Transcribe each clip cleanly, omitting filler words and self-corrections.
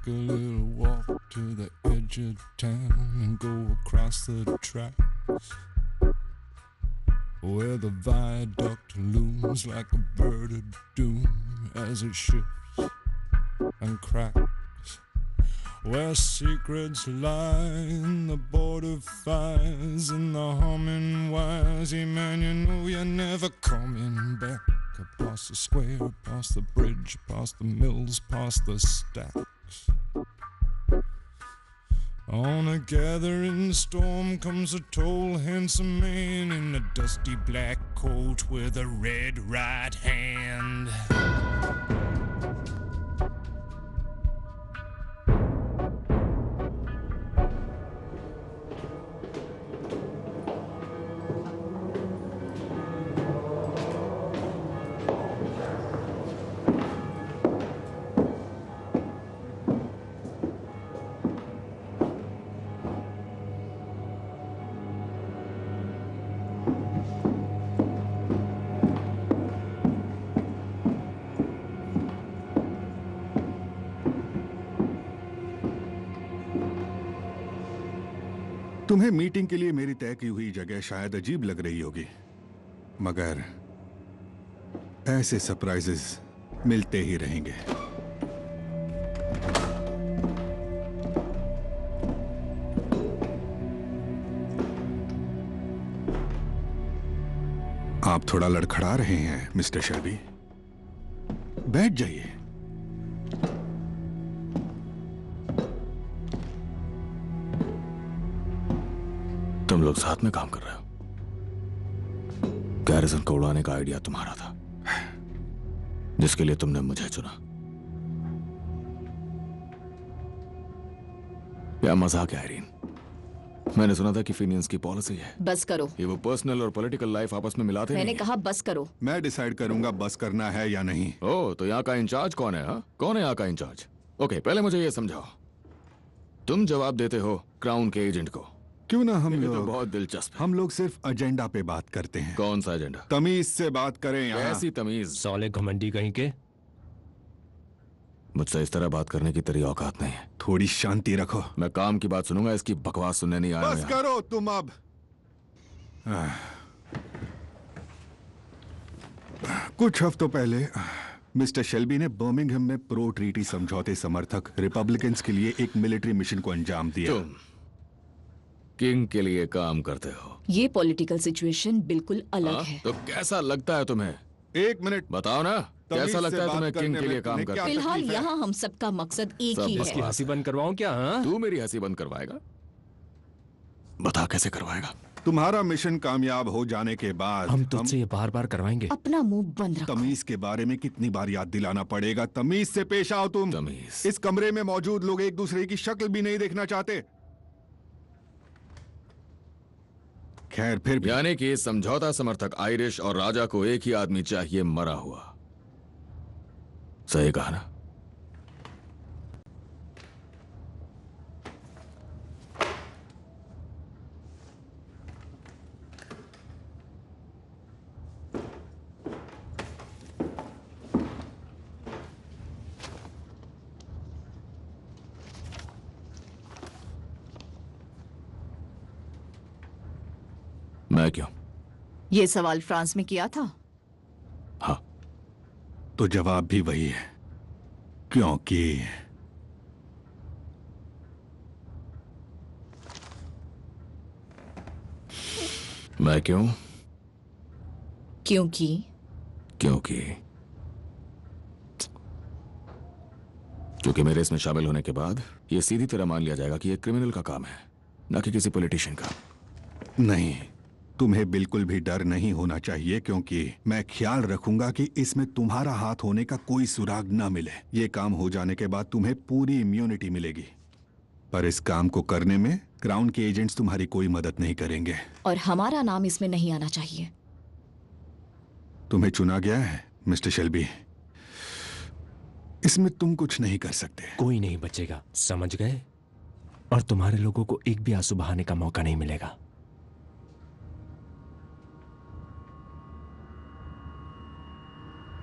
a little walk to the edge of town and go across the tracks, where the viaduct looms like a bird of doom as it shifts and cracks, where secrets lie in the border fires and the humming wires. Yeah, man, you know you're never coming back. Past the square, past the bridge, past the mills, past the stacks. On a gathering storm comes a tall, handsome man in a dusty black coat with a red right hand. तुम्हें meeting के लिए मेरी तय की हुई जगह शायद अजीब लग रही होगी, मगर ऐसे सरप्राइजेस मिलते ही रहेंगे। आप थोड़ा लड़खड़ा रहे हैं मिस्टर शेल्बी, बैठ जाइए। तुम लोग साथ में काम कर रहे हो। गैरिसन को उड़ाने का आइडिया तुम्हारा था, जिसके लिए तुमने मुझे चुना। क्या मजाक है आयरीन? मैंने सुना था कि फिनियंस की पॉलिसी है। बस करो। ये वो पर्सनल और पॉलिटिकल लाइफ आपस में मिलाते मैंने नहीं कहा बस करो। मैं डिसाइड करूंगा बस करना है या नहीं। ओह, तो यहाँ का इंचार्ज कौन है? हा? कौन है यहाँ का इंचार्ज? ओके, पहले मुझे ये समझाओ, तुम जवाब देते हो क्राउन के एजेंट को। क्यों ना हम तो लोग बहुत दिलचस्प है। हम लोग सिर्फ एजेंडा पे बात करते हैं। कौन सा एजेंडा? तमीज से बात करें यहाँ। ऐसी तमीज? साले घमंडी कहीं के। मुझसे इस तरह बात करने की तेरी औकात नहीं है। थोड़ी शांति रखो। मैं काम की बात सुनूंगा, इसकी बकवास सुनने नहीं आया। बस करो तुम अब। कुछ हफ्तों पहले मिस्टर शेल्बी ने बर्मिंघम में प्रो ट्रीटी समझौते समर्थक रिपब्लिकन्स के लिए एक मिलिट्री मिशन को अंजाम दिया। तुम किंग के लिए काम करते हो। ये पॉलिटिकल सिचुएशन बिल्कुल अलग है। तो कैसा लगता है तुम्हें? एक मिनट बताओ ना, कैसा लगता है तुम्हें किंग के लिए काम करते? फिलहाल यहाँ हम सबका मकसद एक ही है। इसकी हंसी बंद करवाऊं क्या? हाँ? तू मेरी हंसी बंद करवाएगा? बता कैसे करवाएगा? तुम्हारा मिशन कामयाब हो जाने के बाद हम तुझसे ये बार बार करवाएंगे। अपना मुंह बंद रखो। तमीज के बारे में कितनी बार याद दिलाना पड़ेगा? तमीज से पेश आओ तुम। तमीज? इस कमरे में मौजूद लोग एक दूसरे की शक्ल भी नहीं देखना चाहते। खैर फिर भी। यानी कि समझौता समर्थक आयरिश और राजा को एक ही आदमी चाहिए, मरा हुआ। सही कहा ना? मैं क्यों? ये सवाल फ्रांस में किया था। हाँ। तो जवाब भी वही है, क्योंकि मैं क्यों? क्योंकि क्योंकि मेरे इसमें शामिल होने के बाद यह सीधी तरह मान लिया जाएगा कि यह क्रिमिनल का काम है, ना कि किसी पॉलिटिशियन का। नहीं, तुम्हें बिल्कुल भी डर नहीं होना चाहिए, क्योंकि मैं ख्याल रखूंगा कि इसमें तुम्हारा हाथ होने का कोई सुराग न मिले। ये काम हो जाने के बाद तुम्हें पूरी इम्यूनिटी मिलेगी, पर इस काम को करने में क्राउन के एजेंट्स तुम्हारी कोई मदद नहीं करेंगे। और हमारा नाम इसमें नहीं आना चाहिए। तुम्हें चुना गया है मिस्टर शेल्बी, इसमें तुम कुछ नहीं कर सकते। कोई नहीं बचेगा, समझ गए? और तुम्हारे लोगों को एक भी आंसू बहाने का मौका नहीं मिलेगा।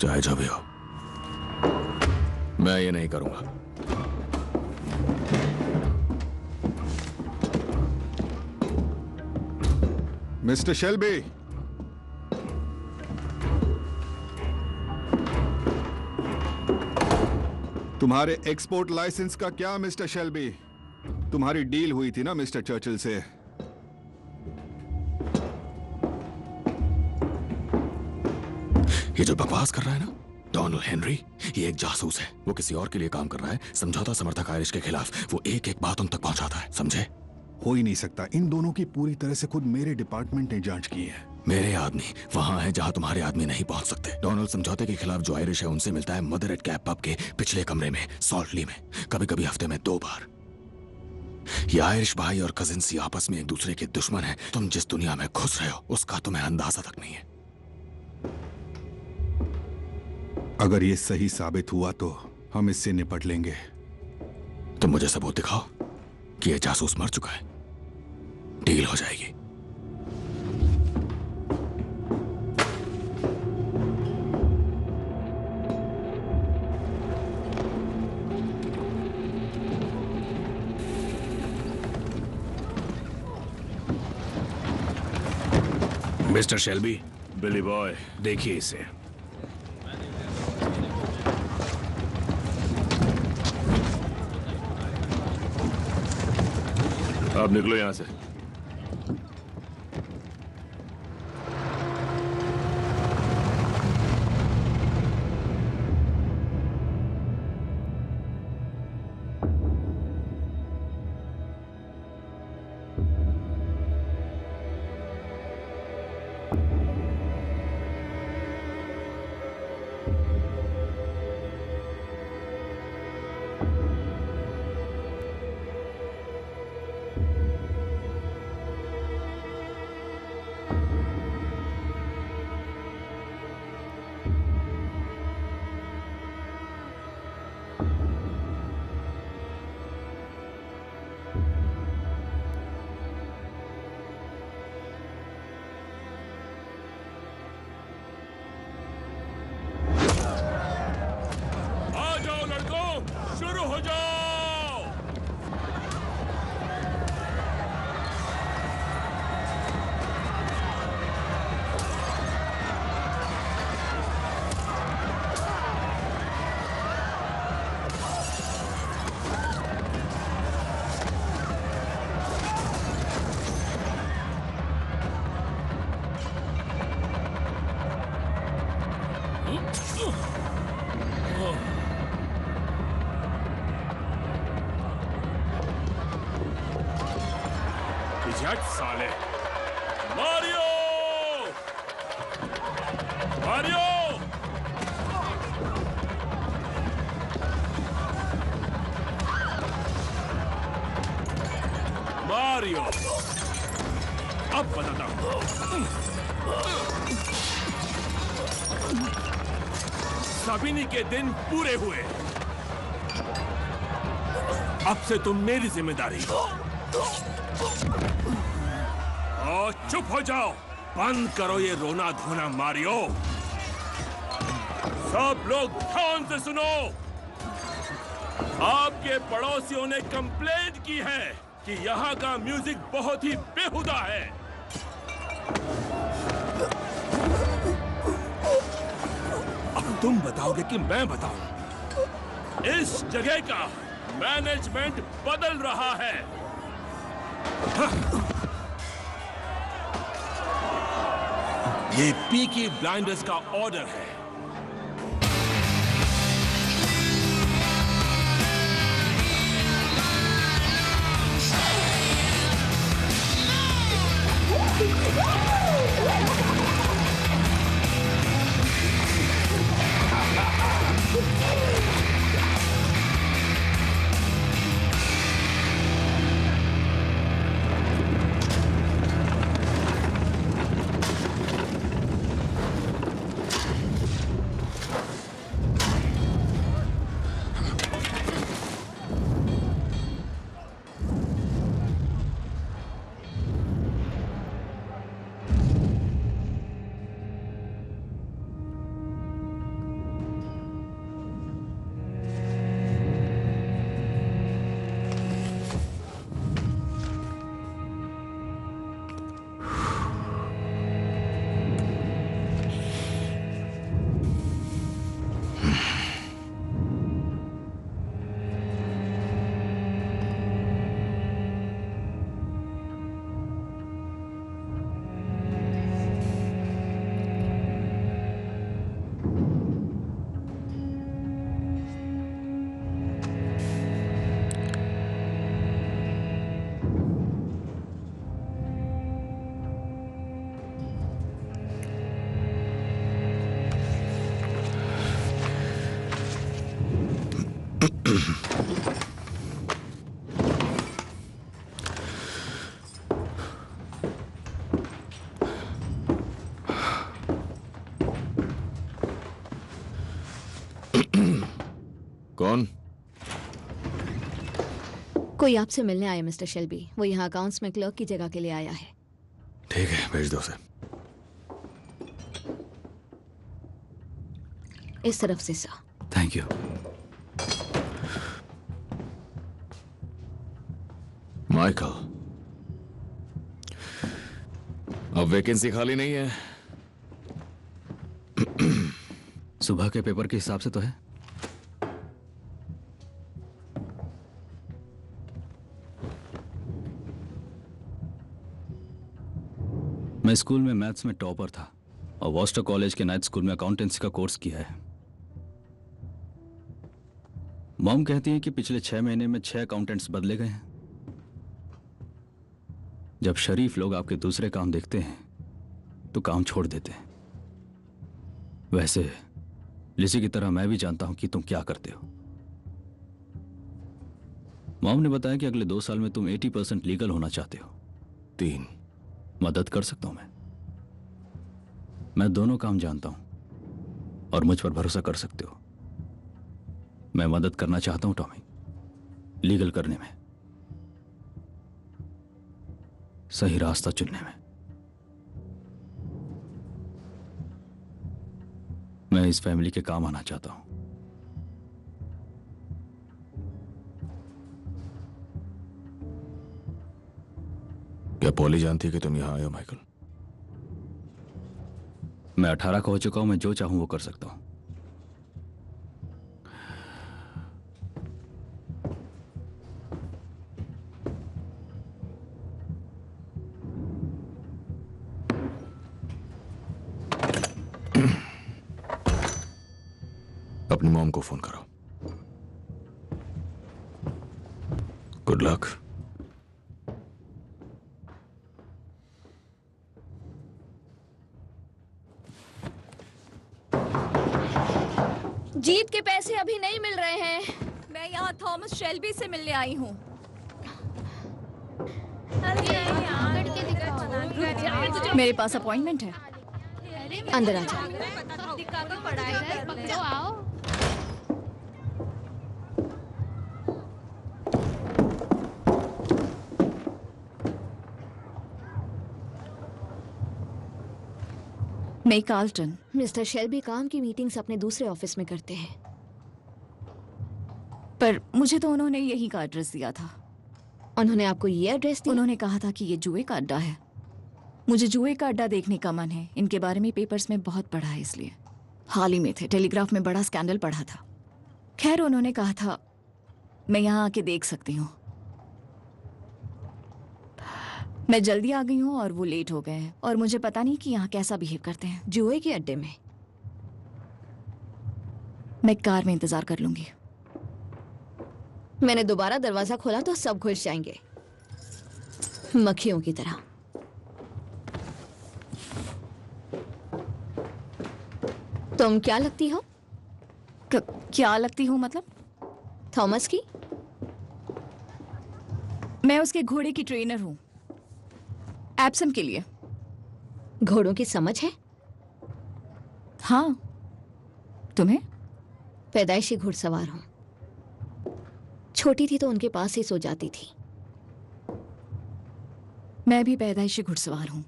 चाहे जो भी हो, मैं ये नहीं करूंगा। मिस्टर शेल्बी, तुम्हारे एक्सपोर्ट लाइसेंस का क्या मिस्टर शेल्बी? तुम्हारी डील हुई थी ना मिस्टर चर्चिल से? ये जो बकवास कर रहा है ना डोनाल्ड हेनरी, ये एक जासूस है। वो किसी और के लिए काम कर रहा है, समझौता समर्थक आयरिश के खिलाफ। वो एक एक बात उन तक पहुंचाता है, समझे? हो ही नहीं सकता। इन दोनों की पूरी तरह से खुद मेरे डिपार्टमेंट ने जांच की है। मेरे आदमी वहां है जहां तुम्हारे आदमी नहीं पहुंच सकते। डोनाल्ड समझौते के खिलाफ जो आयरिश है उनसे मिलता है मदर एट कैप पब के पिछले कमरे में, सॉल्टली में, कभी कभी हफ्ते में 2 बार। ये आयरिश भाई और कजिन सी आपस में एक दूसरे के दुश्मन है। तुम जिस दुनिया में घुस रहे हो उसका तुम्हें अंदाजा तक नहीं है। अगर ये सही साबित हुआ तो हम इससे निपट लेंगे। तुम मुझे सबूत दिखाओ कि ये जासूस मर चुका है, डील हो जाएगी। मिस्टर शेल्बी, बिली बॉय, देखिए इसे। आप निकलो यहां से। शुरू हो जाओ। झट साले। मारियो, मारियो, मारियो, अब बताता हूं। साबिनी के दिन पूरे हुए। अब से तुम मेरी जिम्मेदारी। और चुप हो जाओ, बंद करो ये रोना धोना। मारियो, सब लोग ध्यान से सुनो। आपके पड़ोसियों ने कंप्लेंट की है कि यहाँ का म्यूजिक बहुत ही बेहुदा है। अब तुम बताओगे कि मैं बताऊं? इस जगह का मैनेजमेंट बदल रहा है। ये पीकी ब्लाइंडर्स का ऑर्डर है। कोई आपसे मिलने आया मिस्टर शेल्बी। वो यहाँ अकाउंट्स में क्लर्क की जगह के लिए आया है। ठीक है, भेज दो उसे। इस तरफ से सर। Thank you. माइकल, अब वैकेंसी खाली नहीं है। सुबह के पेपर के हिसाब से तो है। मैं स्कूल में मैथ्स में टॉपर था और वॉस्टर कॉलेज के नाइट स्कूल में अकाउंटेंसी का कोर्स किया है। मॉम कहती है कि पिछले 6 महीने में 6 अकाउंटेंट्स बदले गए हैं। जब शरीफ लोग आपके दूसरे काम देखते हैं तो काम छोड़ देते हैं। वैसे लिसी की तरह मैं भी जानता हूं कि तुम क्या करते हो। मॉम ने बताया कि अगले 2 साल में तुम 80% लीगल होना चाहते हो। 3 मदद कर सकता हूं मैं दोनों काम जानता हूं और मुझ पर भरोसा कर सकते हो। मैं मदद करना चाहता हूं टॉमी, लीगल करने में, सही रास्ता चुनने में। मैं इस फैमिली के काम आना चाहता हूं। क्या पॉली जानती है कि तुम यहां आए हो माइकल? मैं 18 का हो चुका हूं। मैं जो चाहूं वो कर सकता हूं। अपनी मॉम को फोन करो। Good luck. जीत के पैसे अभी नहीं मिल रहे हैं। मैं यहाँ थॉमस शेल्बी से मिलने आई हूँ। मेरे पास अपॉइंटमेंट है। अंदर आ जाओ। मैं कार्ल्टन। मिस्टर शेल्बी काम की मीटिंग्स अपने दूसरे ऑफिस में करते हैं। पर मुझे तो उन्होंने यही का एड्रेस दिया था। उन्होंने आपको ये एड्रेस दिया? उन्होंने कहा था कि ये जुए का अड्डा है। मुझे जुए का अड्डा देखने का मन है। इनके बारे में पेपर्स में बहुत पढ़ा है, इसलिए हाल ही में थे। टेलीग्राफ में बड़ा स्कैंडल पढ़ा था। खैर, उन्होंने कहा था मैं यहाँ आके देख सकती हूँ। मैं जल्दी आ गई हूँ और वो लेट हो गए हैं और मुझे पता नहीं कि यहाँ कैसा बिहेव करते हैं। जुए के अड्डे में? मैं कार में इंतजार कर लूंगी। मैंने दोबारा दरवाजा खोला तो सब घुस जाएंगे, मक्खियों की तरह। तुम क्या लगती हो? क्या लगती हूँ मतलब? थॉमस की? मैं उसके घोड़े की ट्रेनर हूँ, एप्सम के लिए। घोड़ों की समझ है? हाँ। तुम्हें? पैदाइशी घुड़सवार हूं। छोटी थी तो उनके पास ही सो जाती थी। मैं भी पैदाइशी घुड़सवार हूँ।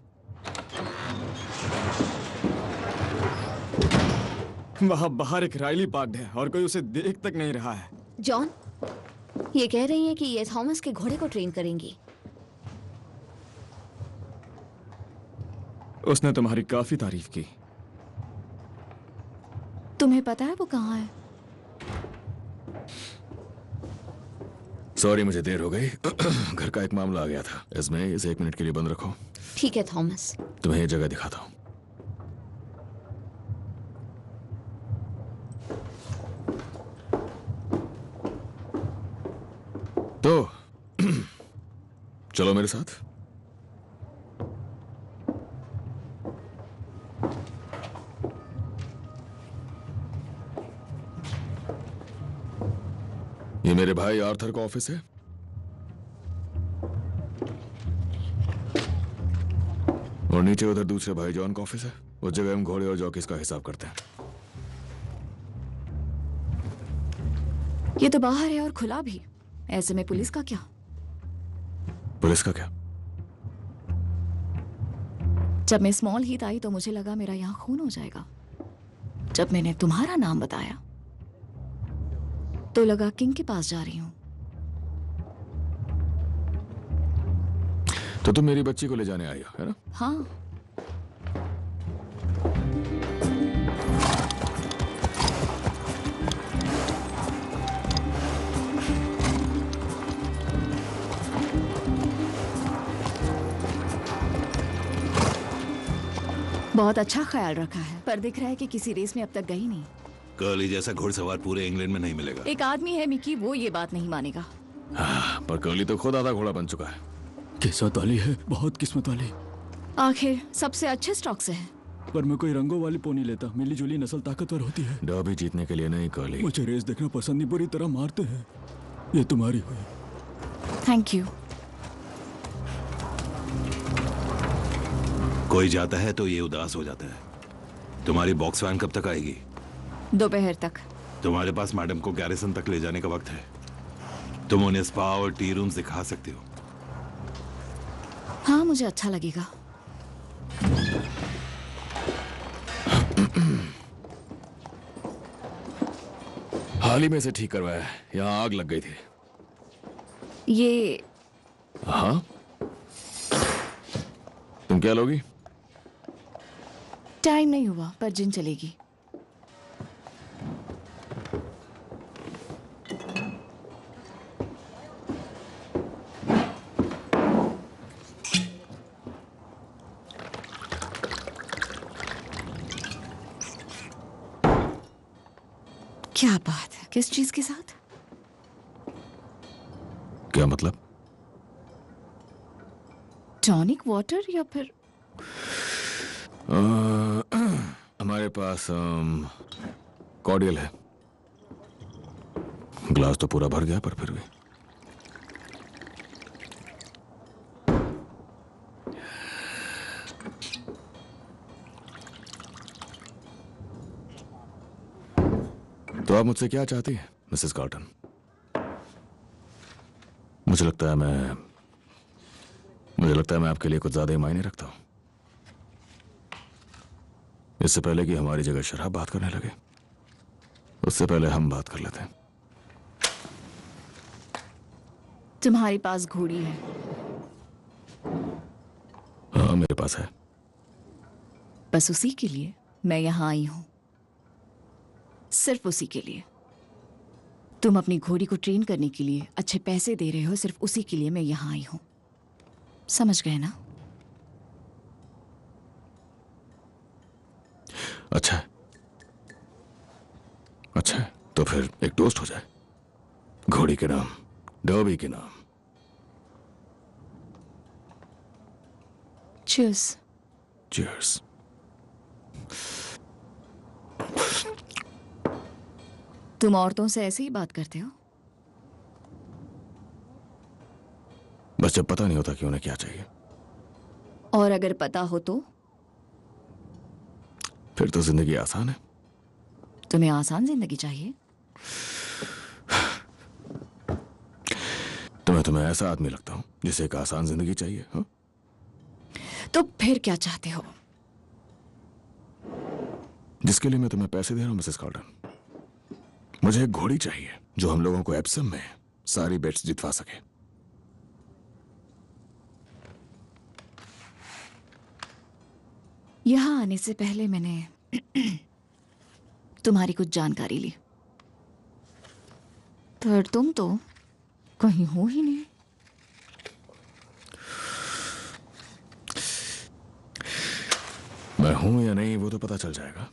वहां बाहर एक राइली पार्क्ड है और कोई उसे देख तक नहीं रहा है। जॉन, ये कह रही हैं कि ये थॉमस के घोड़े को ट्रेन करेंगी। उसने तुम्हारी काफी तारीफ की। तुम्हें पता है वो कहाँ है? सॉरी, मुझे देर हो गई। घर का एक मामला आ गया था। इसमें इसे 1 मिनट के लिए बंद रखो। ठीक है थॉमस। तुम्हें ये जगह दिखाता हूँ। तो चलो मेरे साथ। ये मेरे भाई आर्थर का ऑफिस है। और नीचे उधर दूसरे भाई जॉन का ऑफिस है। उस जगह हम घोड़े और जॉकीज का हिसाब करते हैं। ये तो बाहर है और खुला भी। ऐसे में पुलिस का क्या? पुलिस का क्या? जब मैं स्मॉल हीथ आई तो मुझे लगा मेरा यहाँ खून हो जाएगा। जब मैंने तुम्हारा नाम बताया तो लगा किंग के पास जा रही हूँ। तो तुम मेरी बच्ची को ले जाने आई हो, है ना? हाँ, बहुत अच्छा ख्याल रखा है, पर दिख रहा है कि किसी रेस में अब तक गई नहीं। कर्ली जैसा घुड़सवार पूरे इंग्लैंड में नहीं मिलेगा। एक आदमी है मिकी, वो ये बात नहीं मानेगा। पर कर्ली तो खुद आधा घोड़ा बन चुका है। किस्मत वाली है, बहुत किस्मत वाली। आखिर सबसे अच्छे स्टॉक से है। पर मैं कोई रंगों वाली पोनी लेता। मिली जुली नस्ल ताकतवर होती है। डर्बी जीतने के लिए नहीं कर्ली। मुझे रेस देखना पसंद नहीं, बुरी तरह मारते हैं। ये तुम्हारी हुई। Thank you. कोई जाता है तो ये उदास हो जाता है। तुम्हारी बॉक्स वैन कब तक आएगी? दोपहर तक। तुम्हारे पास मैडम को गैरिसन तक ले जाने का वक्त है। तुम उन्हें स्पा और टी रूम्स दिखा सकते हो। हाँ, मुझे अच्छा लगेगा। हाल ही में से ठीक करवाया है। यहाँ आग लग गई थी। ये हाँ, तुम क्या लोगी? टाइम नहीं हुआ, पर जिन चलेगी। क्या बात है, किस चीज के साथ? क्या मतलब? टॉनिक वाटर या फिर हमारे पास कॉर्डियल है। ग्लास तो पूरा भर गया, पर फिर भी। तो आप मुझसे क्या चाहती हैं, मिसेस कार्टन? मुझे लगता है मैं आपके लिए कुछ ज्यादा ही मायने रखता हूं। इससे पहले कि हमारी जगह शराब बात करने लगे, उससे पहले हम बात कर लेते हैं। तुम्हारे पास घोड़ी है? हाँ, मेरे पास है। बस उसी के लिए मैं यहां आई हूं, सिर्फ उसी के लिए। तुम अपनी घोड़ी को ट्रेन करने के लिए अच्छे पैसे दे रहे हो, सिर्फ उसी के लिए मैं यहां आई हूं। समझ गए ना? अच्छा है, अच्छा है। तो फिर एक टोस्ट हो जाए, घोड़ी के नाम, डर्बी के नाम। चीयर्स। चीयर्स। तुम औरतों से ऐसे ही बात करते हो? बस जब पता नहीं होता कि उन्हें क्या चाहिए। और अगर पता हो तो? फिर तो जिंदगी आसान है। तुम्हें आसान जिंदगी चाहिए? तुम्हें ऐसा आदमी लगता हूं जिसे एक आसान जिंदगी चाहिए, हाँ? तो फिर क्या चाहते हो? जिसके लिए मैं तुम्हें पैसे दे रहा हूं, मिसेस कार्टन, मुझे एक घोड़ी चाहिए जो हम लोगों को एप्सम में सारी बेट्स जितवा सके। यहां आने से पहले मैंने तुम्हारी कुछ जानकारी ली, पर तुम तो कहीं हो ही नहीं। मैं हूं या नहीं वो तो पता चल जाएगा।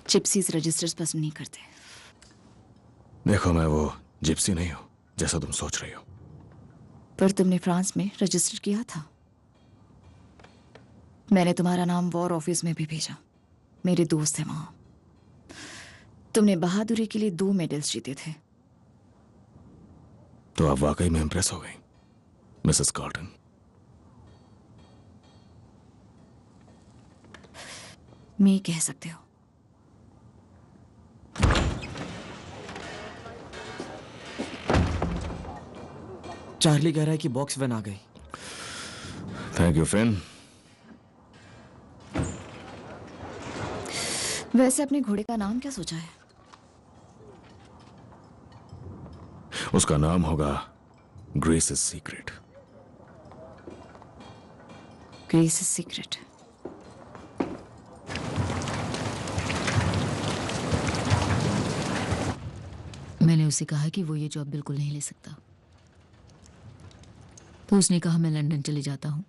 जिप्सीज रजिस्टर्स पसंद नहीं करते। देखो, मैं वो जिप्सी नहीं हूं जैसा तुम सोच रही हो। पर तुमने फ्रांस में रजिस्टर किया था। मैंने तुम्हारा नाम वॉर ऑफिस में भी भेजा। मेरे दोस्त हैं वहां। तुमने बहादुरी के लिए 2 मेडल्स जीते थे। तो आप वाकई में इंप्रेस हो गई, मिसेस कार्टन। मैं कह सकते हो। चार्ली कह रहा है कि बॉक्स वैन आ गई। Thank you Finn. वैसे अपने घोड़े का नाम क्या सोचा है? उसका नाम होगा ग्रेसिस सीक्रेट। ग्रेसिस सीक्रेट। मैंने उसे कहा कि वो ये जॉब बिल्कुल नहीं ले सकता, तो उसने कहा मैं लंदन चले जाता हूँ।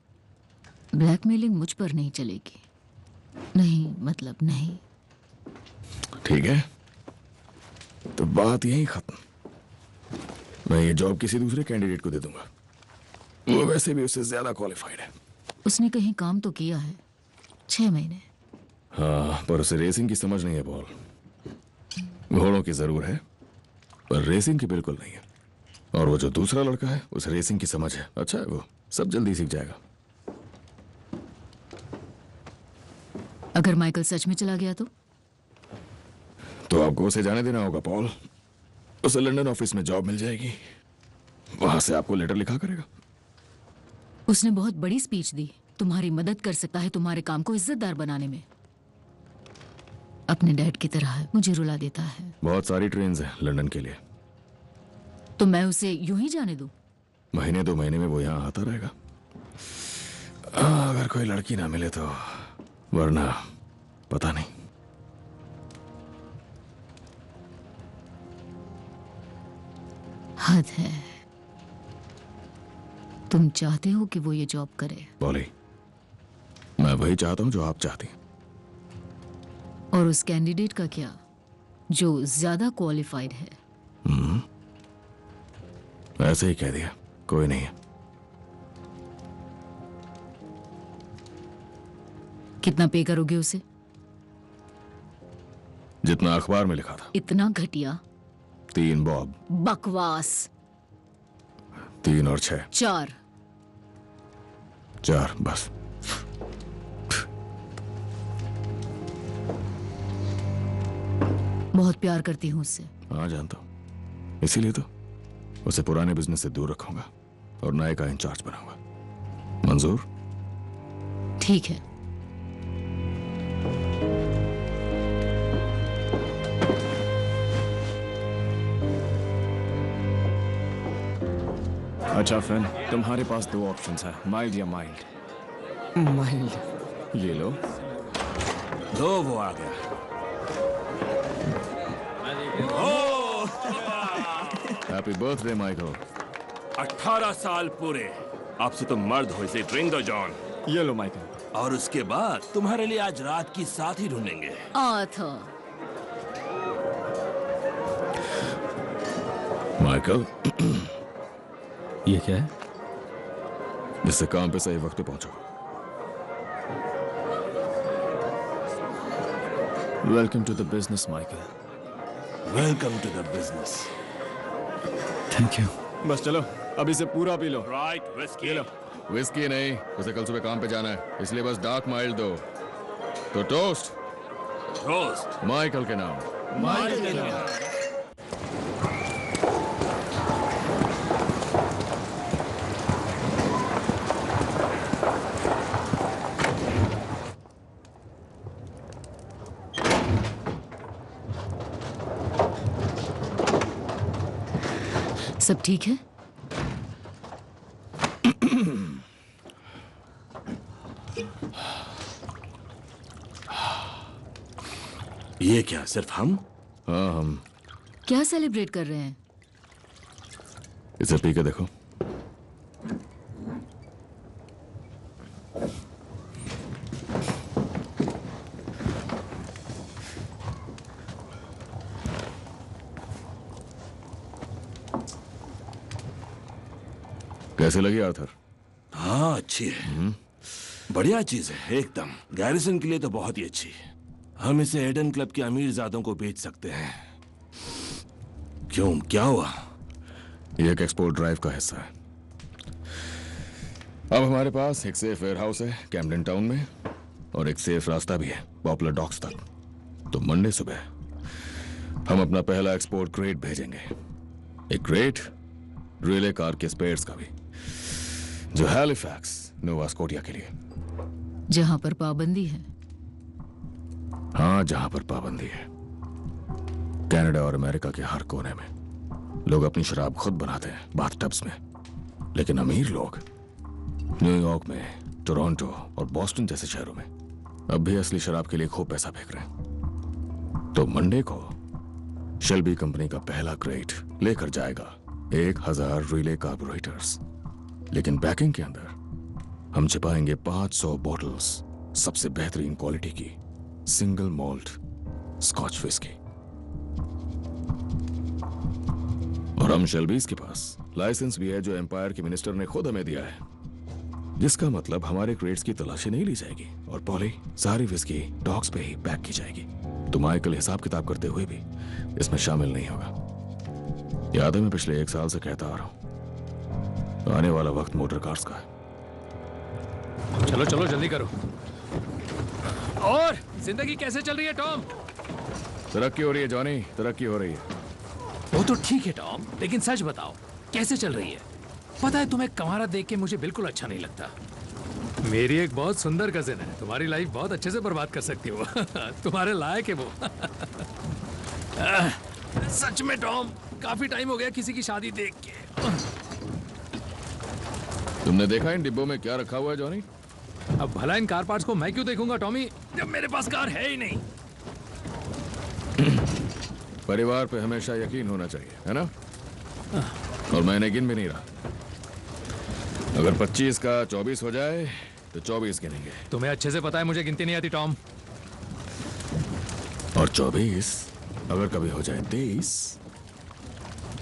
ब्लैकमेलिंग मुझ पर नहीं चलेगी। नहीं, मतलब नहीं। ठीक है, तो बात यही खत्म। मैं ये जॉब किसी दूसरे कैंडिडेट को दे दूंगा। वो वैसे भी उससे ज्यादा क्वालिफाइड है। उसने कहीं काम तो किया है, 6 महीने। हाँ, पर उसे रेसिंग की समझ नहीं है पॉल। घोड़ों की जरूर है, पर रेसिंग की बिल्कुल नहीं है। और वो जो दूसरा लड़का है, उसे रेसिंग की समझ है। अच्छा है, वो सब जल्दी सीख जाएगा। अगर माइकल सच में चला गया तो आपको उसे जाने देना होगा पॉल। उसे लंदन ऑफिस में जॉब मिल जाएगी, वहां से आपको लेटर लिखा करेगा। उसने बहुत बड़ी स्पीच दी, तुम्हारी मदद कर सकता है तुम्हारे काम को इज्जतदार बनाने में। अपने डैड की तरह है, मुझे रुला देता है। बहुत सारी ट्रेन्स हैं लंदन के लिए। तो मैं उसे यूं ही जाने दूं? महीने 2 महीने में वो यहाँ आता रहेगा। अगर कोई लड़की ना मिले तो, वरना पता नहीं। हद है। तुम चाहते हो कि वो ये जॉब करे? बोली, मैं वही चाहता हूं जो आप चाहती हैं। और उस कैंडिडेट का क्या, जो ज्यादा क्वालिफाइड है? ऐसे ही कह दिया, कोई नहीं है। कितना पे करोगे उसे? जितना अखबार में लिखा था। इतना घटिया? 3 बॉब। बकवास। 3 और 6। 4। 4 बस। बहुत प्यार करती हूँ उससे। हाँ, जानता हूँ। इसीलिए तो उसे पुराने बिजनेस से दूर रखूंगा और नए का इंचार्ज बनाऊंगा। मंजूर? ठीक है। अच्छा फिन, तुम्हारे पास 2 ऑप्शंस है, माइल्ड या माइल्ड। माइल्ड ये लो। लो, वो आ गया। Happy birthday Michael. 18 साल पूरे। अब से तुम मर्द हो, इसे ड्रिंक दो जॉन। ये लो माइकल। और उसके बाद तुम्हारे लिए आज रात की साथी ढूंढेंगे। आर्थर। माइकल, ये क्या है? जिससे काम पे सही वक्त पे पहुंचो। Welcome to the business Michael. Welcome to the business. Thank you. बस चलो, अभी से पूरा पी लो। राइट, विस्की लो। विस्की नहीं, उसे कल सुबह काम पे जाना है, इसलिए बस डार्क माइल्ड दो। तो टोस्ट। टोस्ट माइकल के नाम। माइकल के नाम। सब ठीक है? ये क्या, सिर्फ हम? हाँ, हम। क्या सेलिब्रेट कर रहे हैं? इसे पी के देखो। कैसे लगी आर्थर? हाँ, अच्छी है। बढ़िया चीज है एकदम। गैरिसन के लिए तो बहुत ही अच्छी है। हम इसे एडन क्लब के अमीरजादों को बेच सकते हैं। क्यों, क्या हुआ? ये एक एक्सपोर्ट ड्राइव का हिस्सा है। अब हमारे पास एक सेफ वेयरहाउस है कैम्पटन टाउन में, और एक सेफ रास्ता भी है पॉपुलर डॉक्स तक। तो मंडे सुबह हम अपना पहला एक्सपोर्ट क्रेट भेजेंगे। एक क्रेट रिले कार के स्पेयर्स का भी, जो हैलिफैक्स नोवा स्कोटिया के लिए। जहां पर पाबंदी है। हाँ, जहां पर पाबंदी है। कनाडा और अमेरिका के हर कोने में लोग अपनी शराब खुद बनाते हैं बाथटब्स में, लेकिन अमीर लोग न्यूयॉर्क में, टोरंटो और बॉस्टन जैसे शहरों में अब भी असली शराब के लिए खूब पैसा फेंक रहे हैं। तो मंडे को शेल्बी कंपनी का पहला क्रेट लेकर जाएगा 1000 रिले कार्बोरेटर्स, लेकिन पैकिंग के अंदर हम छिपाएंगे 500 बॉटल्स सबसे बेहतरीन क्वालिटी की सिंगल मॉल्ट स्कॉच विस्की। और हम शेल्बीज के पास लाइसेंस भी है जो एम्पायर के मिनिस्टर ने खुद हमें दिया है, जिसका मतलब हमारे क्रेट्स की तलाशी नहीं ली जाएगी और पॉली सारी विस्की डॉक्स पे ही पैक की जाएगी। तो माइकल हिसाब किताब करते हुए भी इसमें शामिल नहीं होगा। याद है, मैं पिछले 1 साल से कहता आ रहा हूं, आने वाला वक्त मोटर कार्स का है। चलो चलो जल्दी करो। और जिंदगी कैसे चल रही है टॉम? तरक्की हो रही है जॉनी, तरक्की हो रही है। वो तो ठीक है टॉम, लेकिन सच बताओ कैसे चल रही है? पता है तुम्हें कमारा देख के मुझे बिल्कुल अच्छा नहीं लगता। मेरी एक बहुत सुंदर कजिन है, तुम्हारी लाइफ बहुत अच्छे से बर्बाद कर सकती हो। तुम्हारे लायक है वो। सच में टॉम, काफी टाइम हो गया किसी की शादी देख के। तुमने देखा इन डिब्बों में क्या रखा हुआ है जॉनी? अब भला इन कार पार्ट्स को मैं क्यों देखूंगा टॉमी, जब मेरे पास कार है ही नहीं। परिवार पे हमेशा यकीन होना चाहिए, है ना? और मैंने गिन भी नहीं रहा। अगर 25 का 24 हो जाए तो 24 गिनेंगे। तुम्हें अच्छे से पता है मुझे गिनती नहीं आती टॉम। और 24 अगर कभी हो जाए 23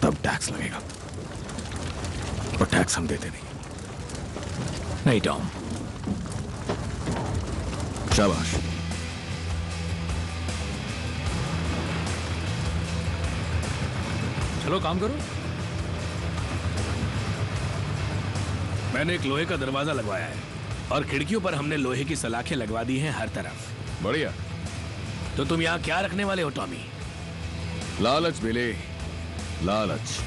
तब टैक्स लगेगा, और टैक्स हम देते नहीं टॉम। शाबाश। चलो काम करो। मैंने एक लोहे का दरवाजा लगवाया है और खिड़कियों पर हमने लोहे की सलाखें लगवा दी हैं हर तरफ। बढ़िया। तो तुम यहाँ क्या रखने वाले हो टॉमी? लालच बिले, लालच।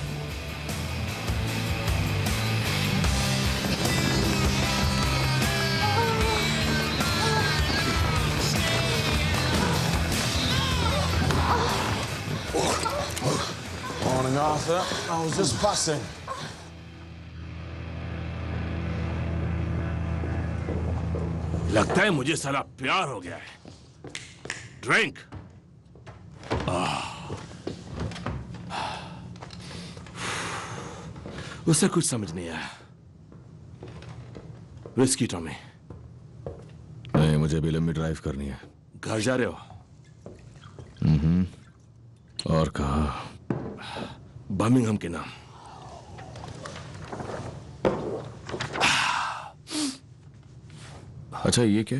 Morning, Arthur. I was just bussing. लगता है मुझे साला प्यार हो गया है। ड्रिंक। उसे कुछ समझ नहीं आया। Whisky Tommy. नहीं, मुझे भी लंबी ड्राइव करनी है। घर जा रहे हो? और कहाँ? बर्मिंघम के नाम। अच्छा, ये क्या?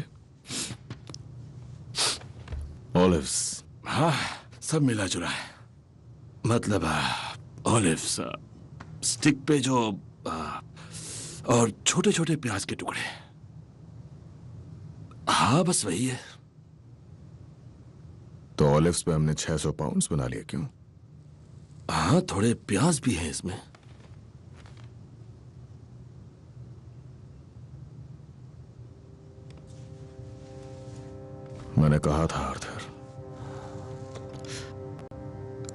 ऑलिव्स। हाँ, सब मिला जुला है। मतलब ऑलिव्स, स्टिक पे जो और छोटे छोटे प्याज के टुकड़े। हाँ, बस वही है। तो ऑलिव्स पे हमने 600 पाउंड्स बना लिए, क्यों? हाँ, थोड़े प्याज भी हैं इसमें। मैंने कहा था आर्थर,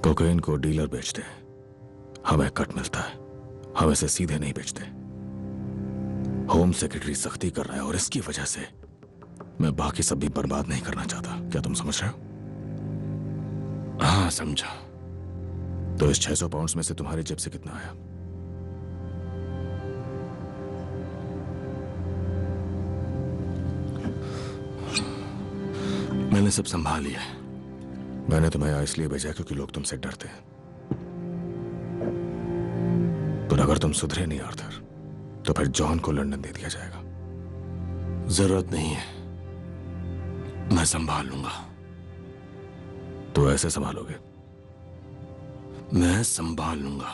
कोकेन को डीलर बेचते हैं, हमें कट मिलता है, हम इसे सीधे नहीं बेचते। होम सेक्रेटरी सख्ती कर रहा है और इसकी वजह से मैं बाकी सब भी बर्बाद नहीं करना चाहता। क्या तुम समझ रहे हो? हाँ, समझा। तो इस 600 पाउंड्स में से तुम्हारी जेब से कितना आया? मैंने सब संभाल लिया है। मैंने तुम्हें यहाँ इसलिए भेजा क्योंकि लोग तुमसे डरते हैं। पर अगर तुम सुधरे नहीं आर्थर, तो फिर जॉन को लंदन दे दिया जाएगा। जरूरत नहीं है, मैं संभाल लूंगा। तो ऐसे संभालोगे? मैं संभाल लूंगा।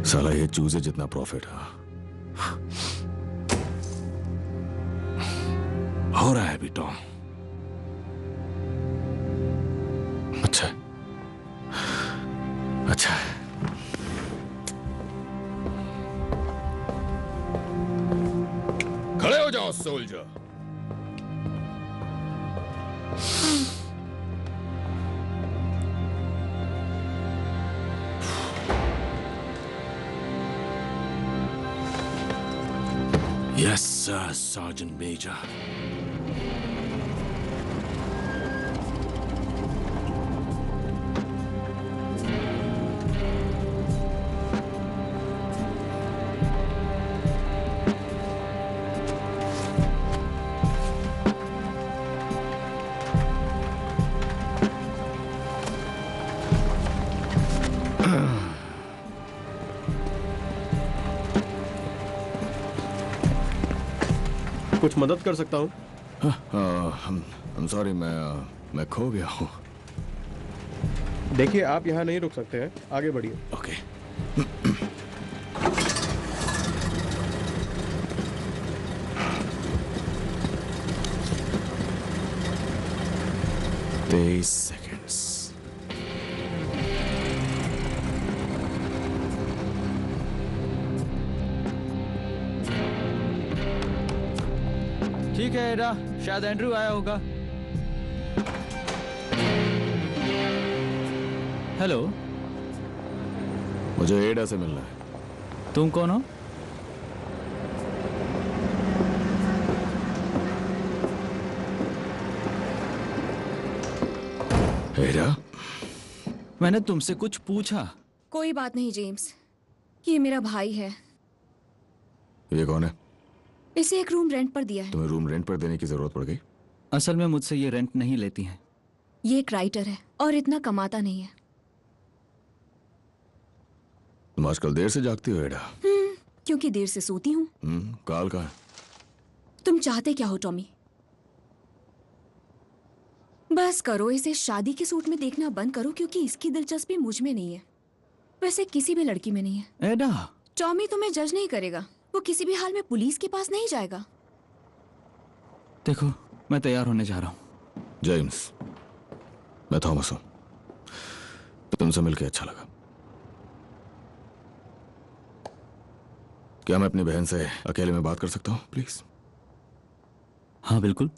साला ये चूजे जितना प्रॉफिट है। हो रहा है अभी टॉम? अच्छा अच्छा। खड़े हो जाओ soldier. Yes, sir, Sergeant Major. कुछ मदद कर सकता हूँ? I'm sorry, मैं खो गया हूँ। देखिए, आप यहाँ नहीं रुक सकते हैं, आगे बढ़िए। ओके। तेईस सेकेंड्स। ठीक है एडा, शायद एंड्रू आया होगा। हेलो, मुझे एडा से मिलना है। तुम कौन हो? एडा, मैंने तुमसे कुछ पूछा। कोई बात नहीं जेम्स, ये मेरा भाई है। ये कौन है? इसे एक रूम रेंट पर दिया है। तुम्हें रूम रेंट पर देने की जरूरत पड़ गई? असल में मुझसे ये रेंट नहीं लेती हैं। ये एक राइटर है और इतना कमाता नहीं है। तुम आजकल देर से जागती हो एडा? क्योंकि देर से सोती हूँ। काल का है? तुम चाहते क्या हो टॉमी? बस करो, इसे शादी के सूट में देखना बंद करो, क्योंकि इसकी दिलचस्पी मुझ में नहीं है, वैसे किसी भी लड़की में नहीं है। एडा, टॉमी तुम्हें जज नहीं करेगा, वो किसी भी हाल में पुलिस के पास नहीं जाएगा। देखो, मैं तैयार होने जा रहा हूँ। जेम्स, मैं थॉमस हूँ। तुमसे मिलकर अच्छा लगा। क्या मैं अपनी बहन से अकेले में बात कर सकता हूँ प्लीज? हाँ बिल्कुल।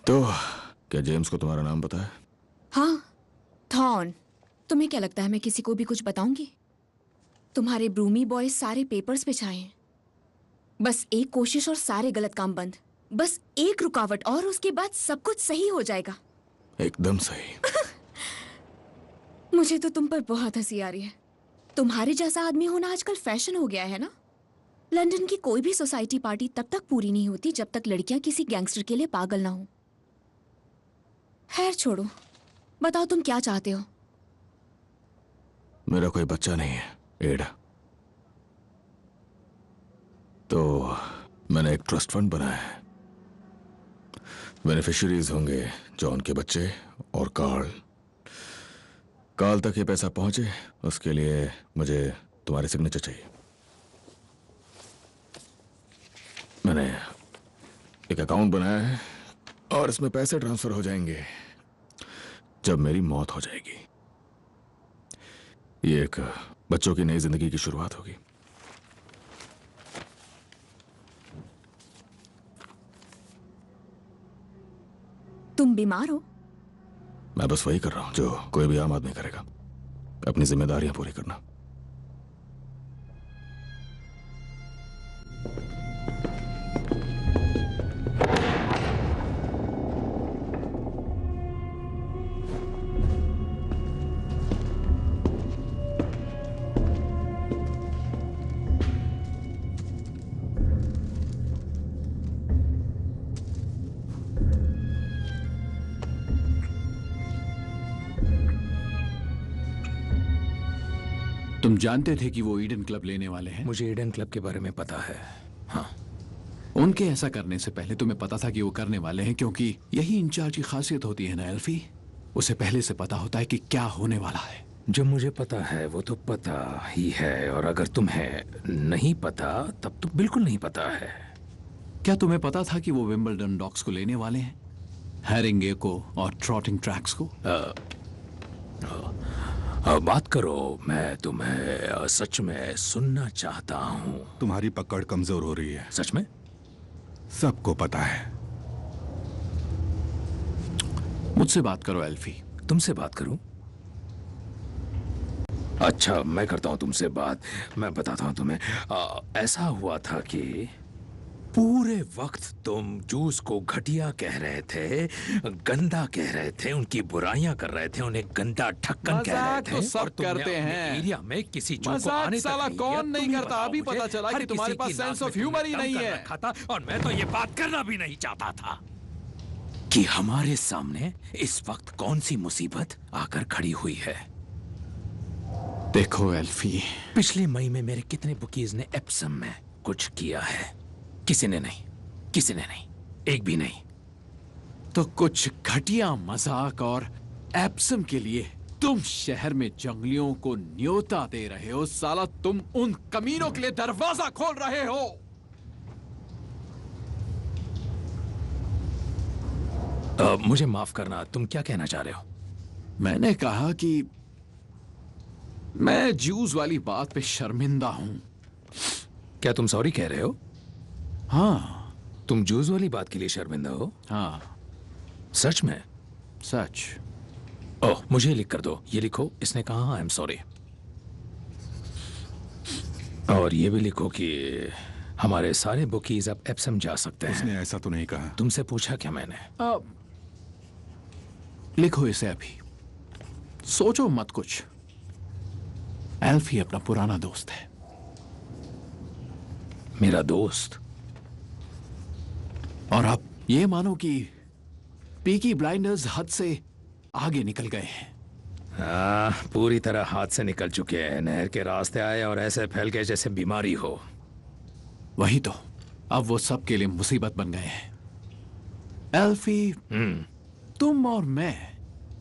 तो क्या जेम्स को तुम्हारा नाम पता है? हाँ, थॉर्न। तुम्हें क्या लगता है मैं किसी को भी कुछ बताऊंगी? तुम्हारे ब्रूमी बॉयज सारे पेपर्स पे छाए हैं। बस एक कोशिश और सारे गलत काम बंद। बस एक रुकावट और उसके बाद सब कुछ सही हो जाएगा। एकदम सही। मुझे तो तुम पर बहुत हंसी आ रही है। तुम्हारे जैसा आदमी होना आजकल फैशन हो गया है ना। लंदन की कोई भी सोसाइटी पार्टी तब तक पूरी नहीं होती जब तक लड़कियां किसी गैंगस्टर के लिए पागल ना हो। खैर छोड़ो, बताओ तुम क्या चाहते हो? मेरा कोई बच्चा नहीं है एडा, तो मैंने एक ट्रस्ट फंड बनाया है। बेनिफिशियरीज होंगे जॉन के बच्चे और कार्ल तक ये पैसा पहुंचे, उसके लिए मुझे तुम्हारे सिग्नेचर चाहिए। मैंने एक अकाउंट बनाया है और इसमें पैसे ट्रांसफर हो जाएंगे जब मेरी मौत हो जाएगी। ये एक बच्चों की नई जिंदगी की शुरुआत होगी। तुम बीमार हो? मैं बस वही कर रहा हूं जो कोई भी आम आदमी करेगा, अपनी जिम्मेदारियां पूरी करना। तुम जानते थे कि वो ईडन क्लब लेने वाले हैं? मुझे ईडन क्लब के बारे में पता है। हाँ, उनके ऐसा करने से पहले तुम्हें पता था कि वो करने वाले हैं, क्योंकि यही इंचार्ज की खासियत होती है ना एल्फी। उसे पहले से पता होता है कि क्या होने वाला है। जो मुझे पता है वो तो पता ही है, और अगर तुम्हें नहीं पता तब तो बिल्कुल नहीं पता है। क्या तुम्हें पता था कि वो विंबलडन डॉक्स को लेने वाले हैं, हैरिंगे को और ट्रॉटिंग ट्रैक्स को? बात करो, मैं तुम्हें सच में सुनना चाहता हूँ। तुम्हारी पकड़ कमजोर हो रही है। सच में? सबको पता है। मुझसे बात करो एल्फी। तुमसे बात करूं? अच्छा, मैं करता हूं तुमसे बात। मैं बताता हूं तुम्हें, ऐसा हुआ था कि पूरे वक्त तुम जूस को घटिया कह रहे थे, गंदा कह रहे थे, उनकी बुराइयां कर रहे थे, उन्हें गंदा ठक्कन कह रहे थे। तो सब और तुमने करते अपने हैं। एरिया में किसी जू को मजाक आने तक साला नहीं कौन दिया। नहीं तुम ही करता? बताओ अभी मुझे, पता चला हर कि तुम्हारे किसी पास की नाक सेंस में ऑफ ह्यूमर ही तुमने नहीं दम कर है। रखा था, और मैं तो ये बात करना भी नहीं चाहता था कि हमारे सामने इस वक्त कौन सी मुसीबत आकर खड़ी हुई है। देखो एल्फी, पिछले मई में मेरे कितने बुकीज ने एप्सम में कुछ किया है? किसी ने नहीं, किसी ने नहीं, एक भी नहीं। तो कुछ घटिया मजाक और एप्सम के लिए तुम शहर में जंगलियों को न्योता दे रहे हो। साला तुम उन कमीनों के लिए दरवाजा खोल रहे हो। मुझे माफ करना, तुम क्या कहना चाह रहे हो? मैंने कहा कि मैं जूस वाली बात पे शर्मिंदा हूं। क्या तुम सॉरी कह रहे हो? हाँ। तुम जूस वाली बात के लिए शर्मिंदा हो? हाँ। सच में? सच। ओह, मुझे लिख कर दो। ये लिखो, इसने कहा आई एम सॉरी। और ये भी लिखो कि हमारे सारे बुकीज अब एप्सम जा सकते हैं। उसने ऐसा तो नहीं कहा। तुमसे पूछा क्या मैंने? लिखो इसे अभी, सोचो मत कुछ। एल्फी अपना पुराना दोस्त है। मेरा दोस्त? और आप ये मानो कि पीकी ब्लाइंडर्स हद से आगे निकल गए हैं। पूरी तरह हाथ से निकल चुके हैं। नहर के रास्ते आए और ऐसे फैल गए जैसे बीमारी हो। वही तो, अब वो सब के लिए मुसीबत बन गए हैं। एल्फी, तुम और मैं,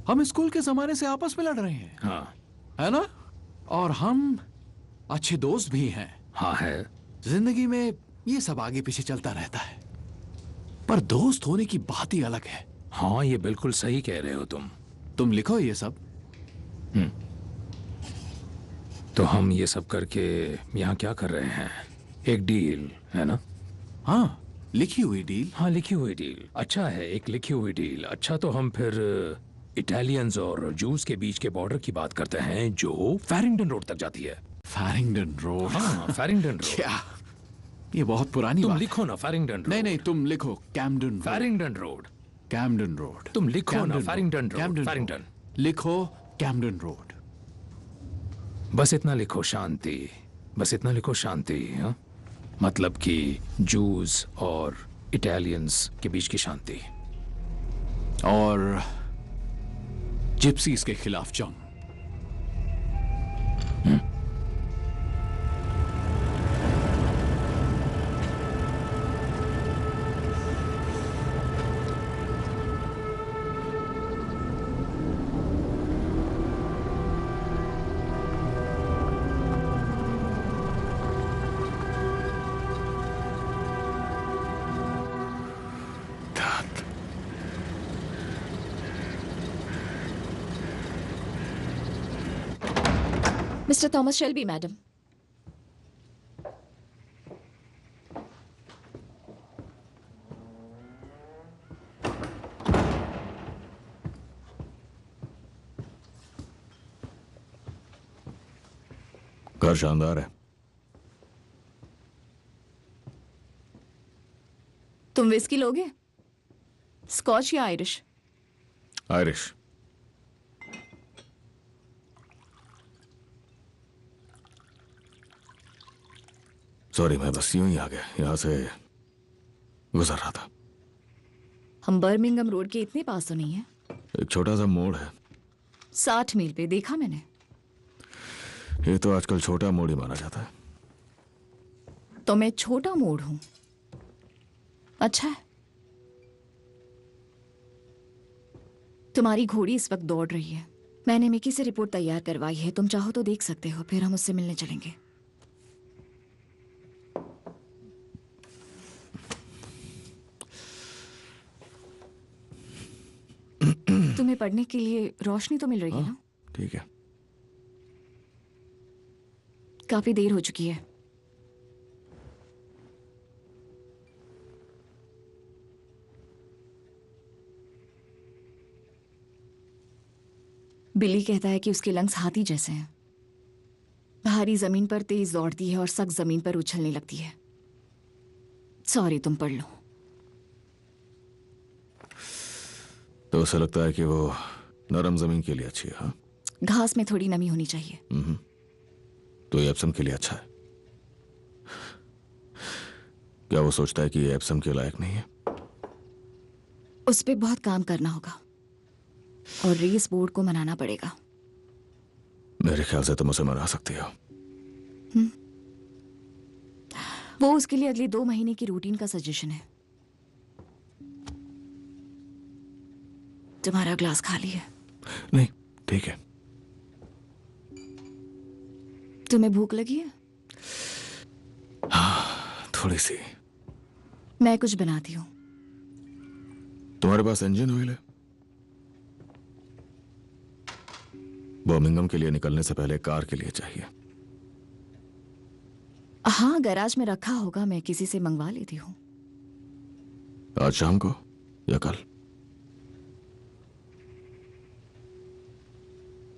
हम स्कूल के जमाने से आपस में लड़ रहे हैं। हाँ। है ना? और हम अच्छे दोस्त भी हैं। हाँ है। जिंदगी में ये सब आगे पीछे चलता रहता है, पर दोस्त होने की बात ही अलग है। हाँ, ये बिल्कुल सही कह रहे हो तुम लिखो ये सब। तो हम ये सब करके यहाँ क्या कर रहे हैं? एक डील है ना? हाँ, लिखी हुई डील। हाँ, लिखी हुई डील। अच्छा है, एक लिखी हुई डील। अच्छा, तो हम फिर इटालियंस और जूस के बीच के बॉर्डर की बात करते हैं, जो फैरिंगटन रोड तक जाती है। फैरिंगटन रोड? हाँ, फैरिंगटन रोड। क्या? ये बहुत पुरानी तुम बात लिखो ना फैरिंगटन रोड। नहीं, तुम लिखो कैम्डन। फैरिंगटन रोड। कैम्डन रोड। तुम लिखो ना फैरिंगटन रोड। फैरिंगटन लिखो कैम्डन रोड। बस इतना लिखो, शांति। बस इतना लिखो, शांति। हाँ, मतलब कि जूस और इटालियंस के बीच की शांति, और जिप्सीज के खिलाफ जंग। Mister Thomas Shelby, madam. घर शानदार है। तुम विस्की लोगे? स्कॉच या आयरिश? आयरिश। सॉरी, मैं बस यूं ही आ गया, यहां से गुजर रहा था। हम बर्मिंघम रोड के इतने पास तो नहीं है। एक छोटा सा मोड़ है। 60 मील पे, देखा मैंने। ये तो आजकल छोटा मोड़ ही माना जाता है। तो मैं छोटा मोड़ हूं। अच्छा है। तुम्हारी घोड़ी इस वक्त दौड़ रही है। मैंने मिकी से रिपोर्ट तैयार करवाई है, तुम चाहो तो देख सकते हो, फिर हम उससे मिलने चलेंगे। तुम्हें पढ़ने के लिए रोशनी तो मिल रही है ना? ठीक है। काफी देर हो चुकी है। बिली कहता है कि उसके लंग्स हाथी जैसे हैं। भारी जमीन पर तेज दौड़ती है और सख्त जमीन पर उछलने लगती है। सॉरी, तुम पढ़ लो। तो उसे लगता है कि वो नरम जमीन के लिए अच्छी है, हाँ? घास में थोड़ी नमी होनी चाहिए। तो ये एप्सम के लिए अच्छा है। क्या वो सोचता है कि ये एप्सम के लायक नहीं है? उस पे बहुत काम करना होगा और रेस बोर्ड को मनाना पड़ेगा। मेरे ख्याल से तुम उसे मना सकती हो। वो उसके लिए अगले 2 महीने की रूटीन का सजेशन है। तुम्हारा ग्लास खाली है? नहीं, ठीक है। तुम्हें भूख लगी है? हाँ, थोड़ी सी। मैं कुछ बनाती हूँ। तुम्हारे पास इंजन ऑयल है? बर्मिंघम के लिए निकलने से पहले कार के लिए चाहिए। हाँ, गैराज में रखा होगा, मैं किसी से मंगवा लेती हूँ। आज शाम को या कल?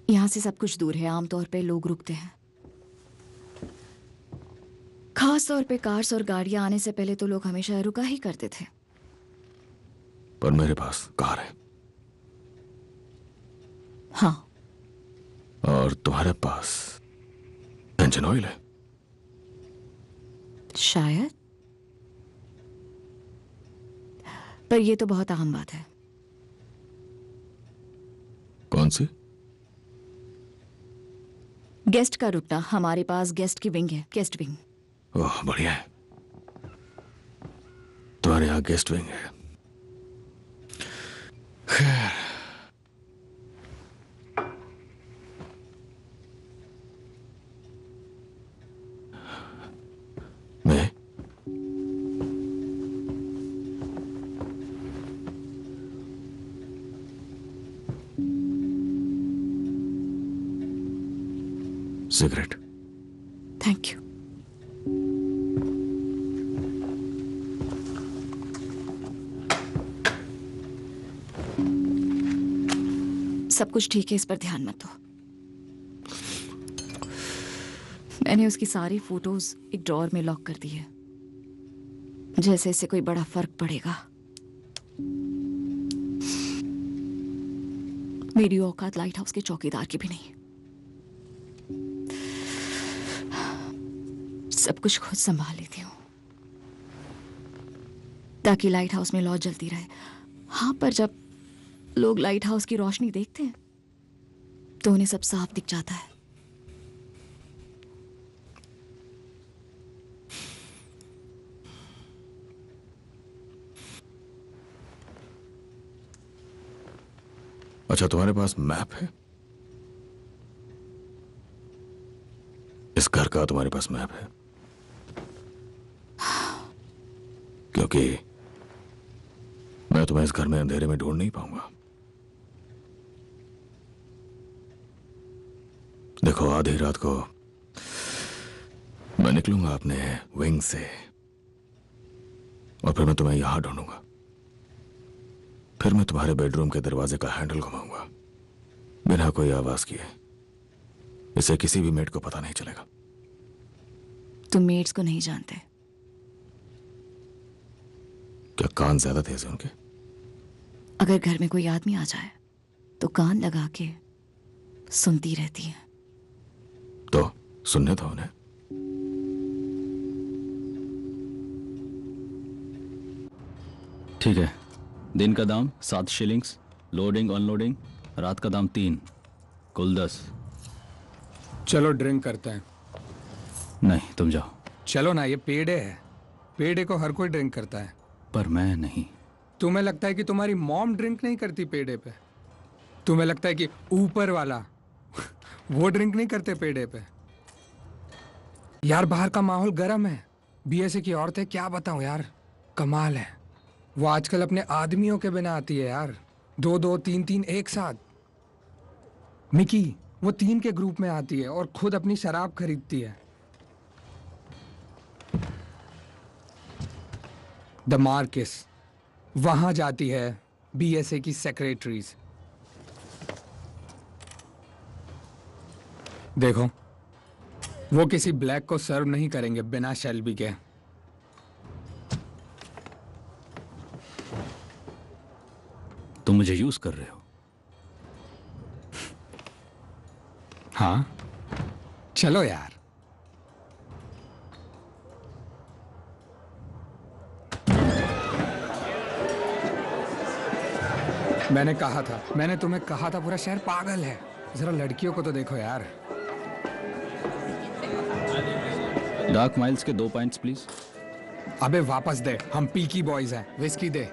यहाँ से सब कुछ दूर है, आमतौर पे लोग रुकते हैं। खास तौर पे कार्स और गाड़ियां आने से पहले तो लोग हमेशा रुका ही करते थे। पर मेरे पास कार है। हाँ। और तुम्हारे पास इंजन ऑयल है? शायद, पर यह तो बहुत आम बात है। कौन सी? गेस्ट का रुकना। हमारे पास गेस्ट की विंग है, गेस्ट विंग। ओह, बढ़िया है। तुम्हारे यहाँ गेस्ट विंग है। खैर, मैं सिगरेट। Thank you. सब कुछ ठीक है, इस पर ध्यान मत दो। मैंने उसकी सारी फोटोज एक ड्रॉअर में लॉक कर दी है, जैसे इससे कोई बड़ा फर्क पड़ेगा। मेरी औकात लाइट हाउस के चौकीदार की भी नहीं। सब कुछ खुद संभाल लेती हूँ ताकि लाइट हाउस में लौ जलती रहे। हाँ, पर जब लोग लाइट हाउस की रोशनी देखते हैं तो उन्हें सब साफ दिख जाता है। अच्छा, तुम्हारे पास मैप है? इस घर का तुम्हारे पास मैप है? क्योंकि मैं तुम्हें इस घर में अंधेरे में ढूंढ नहीं पाऊंगा। देखो, आधी रात को मैं निकलूंगा अपने विंग से और फिर मैं तुम्हें यहां ढूंढूंगा। फिर मैं तुम्हारे बेडरूम के दरवाजे का हैंडल घुमाऊंगा बिना कोई आवाज किए। इसे किसी भी मेड को पता नहीं चलेगा। तुम मेड्स को नहीं जानते। क्या कान ज्यादा तेज है उनके? अगर घर में कोई आदमी आ जाए तो कान लगा के सुनती रहती है। तो सुनने दो उन्हें। ठीक है। दिन का दाम 7 शिलिंग्स, लोडिंग अनलोडिंग, रात का दाम 3, कुल 10। चलो ड्रिंक करते हैं। नहीं, तुम जाओ। चलो ना, ये पेडे है। पेडे को हर कोई ड्रिंक करता है। पर मैं नहीं। तुम्हें लगता है कि तुम्हारी मॉम ड्रिंक नहीं करती पेडे पे? तुम्हें लगता है कि ऊपर वाला वो ड्रिंक नहीं करते पेड़े पे? यार बाहर का माहौल गर्म है। बीएसए की औरतें क्या बताऊं यार, कमाल है। वो आजकल अपने आदमियों के बिना आती है यार, 2-2, 3-3 एक साथ। मिकी वो 3 के ग्रुप में आती है और खुद अपनी शराब खरीदती है। द मार्किस, वहां जाती है बीएसए की सेक्रेटरीज। देखो वो किसी ब्लैक को सर्व नहीं करेंगे बिना शेल्बी के। तुम मुझे यूज कर रहे हो? हाँ चलो यार। मैंने तुम्हें कहा था पूरा शहर पागल है। जरा लड़कियों को तो देखो यार। डार्क माइल्स के 2 पॉइंट्स प्लीज। अबे वापस दे, हम पीकी बॉयज हैं। विस्की दे।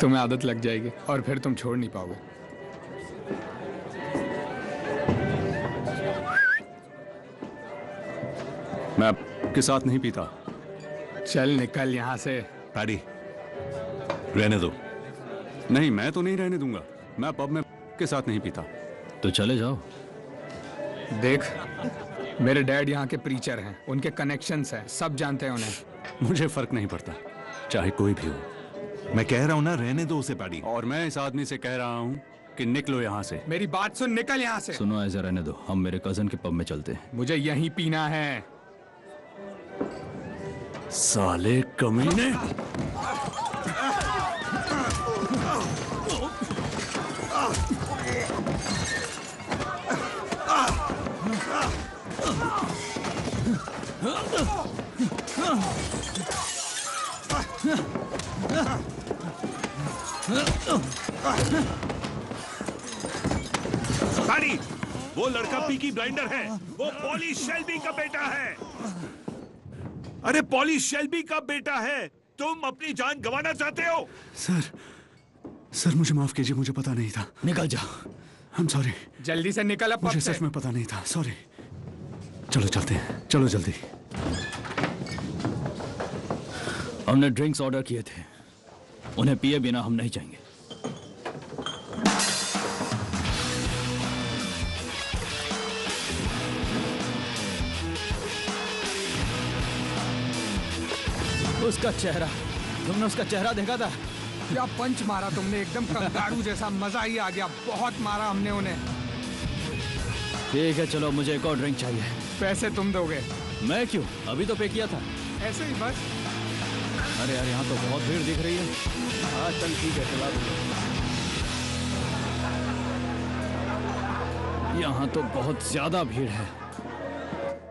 तुम्हें आदत लग जाएगी और फिर तुम छोड़ नहीं पाओगे। मैं आपके साथ नहीं पीता। चल निकल यहाँ से। पैडी रहने दो। नहीं, मैं तो नहीं रहने दूंगा। मैं पब में के साथ नहीं पीता। तो चले जाओ। देख मेरे डैड यहाँ के प्रीचर हैं, उनके कनेक्शंस हैं, सब जानते हैं उन्हें। मुझे फर्क नहीं पड़ता चाहे कोई भी हो। मैं कह रहा हूं ना, रहने दो उसे पैडी। और मैं इस आदमी से कह रहा हूँ कि निकलो यहाँ से। मेरी बात सुन, निकल यहाँ से। सुनो, ऐसा रहने दो। हम मेरे कजन के पब में चलते हैं। मुझे यहीं पीना है। साले कमीने। पैडी, वो लड़का पीकी ब्लाइंडर है। वो पॉली शेल्बी का बेटा है। अरे पॉली शेल्बी का बेटा है। तुम अपनी जान गंवाना चाहते हो? सर मुझे माफ कीजिए, मुझे पता नहीं था। निकल जा। I'm sorry। जल्दी से निकल अब। मुझे सच में पता नहीं था, सॉरी। चलो चलते हैं, चलो जल्दी। हमने ड्रिंक्स ऑर्डर किए थे, उन्हें पिए बिना हम नहीं जाएंगे। उसका चेहरा, तुमने उसका चेहरा देखा था? क्या पंच मारा तुमने, एकदम कंगारू जैसा। मजा ही आ गया, बहुत मारा हमने उन्हें। ठीक है चलो, मुझे एक और ड्रिंक चाहिए। पैसे तुम दोगे? मैं क्यों, अभी तो पे किया था। ऐसे ही बस। अरे यार यहाँ तो बहुत भीड़ दिख रही है। हाँ चल ठीक है, चला दूंगा। यहाँ तो बहुत ज्यादा भीड़ है।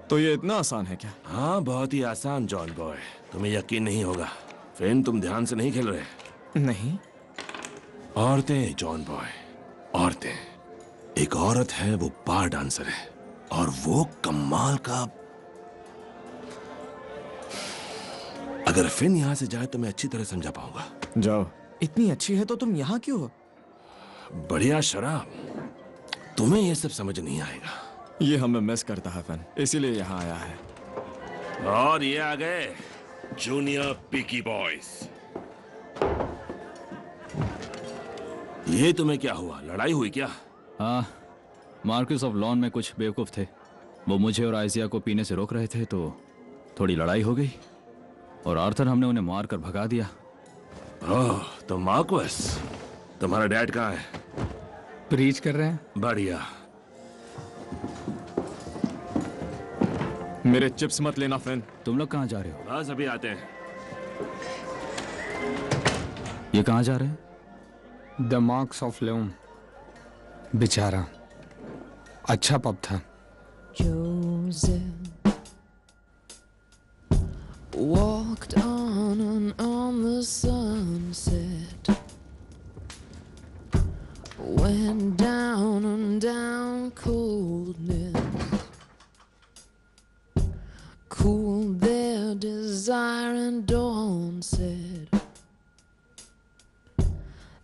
तो ये इतना आसान है क्या? हाँ बहुत ही आसान जॉन बॉय, तुम्हें यकीन नहीं होगा। फिर तुम ध्यान से नहीं खेल रहे। नहीं। औरतें जॉन बॉय, औरतें। एक औरत है, वो बार डांसर है और वो कमाल का। अगर फिन यहाँ से जाए तो मैं अच्छी तरह समझा पाऊंगा। जाओ। इतनी अच्छी है तो तुम यहाँ क्यों हो? बढ़िया शराब, तुम्हें ये सब समझ नहीं आएगा। ये हमें मिस करता है फिन, इसीलिए यहाँ आया है। और ये आ गए जूनियर पीकी बॉयज। ये तुम्हें क्या हुआ, लड़ाई हुई क्या? हाँ, मार्किस ऑफ लॉन में कुछ बेवकूफ थे। वो मुझे और आइजिया को पीने से रोक रहे थे, तो थोड़ी लड़ाई हो गई और आर्थर हमने उन्हें मार कर भगा दिया। ओह, तो मार्कस, तुम्हारा डैड कहाँ है? प्रीच कर रहे हैं। बढ़िया। मेरे चिप्स मत लेना फिन। तुम लोग कहाँ जा रहे हो? बस अभी आते हैं। ये कहाँ जा रहे हैं? द मार्क्स ऑफ लेन। बेचारा, अच्छा पब था। Walked on and on the sunset, went down and down coldness, cooled there desire, and dawn said,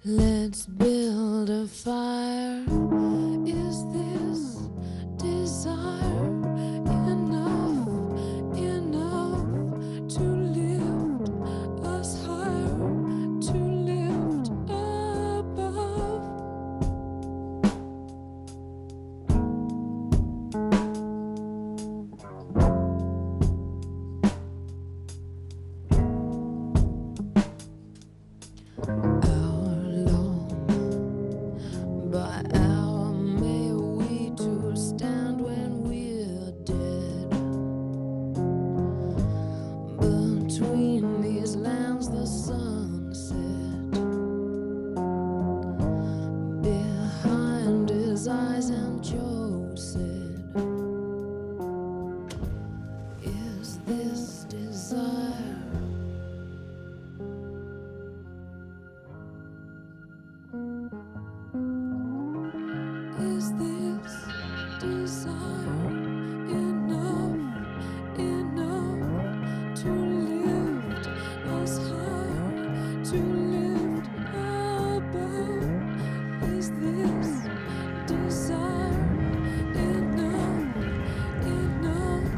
let's build a fire. Is this desire enough, enough to lift us higher, to lift above? By hour may we two stand when we're dead. Between these lands the sun set. Behind his eyes, and Joe said, is this desire? Is this desire enough, enough to lift us higher, to lift above? Is this desire enough, enough,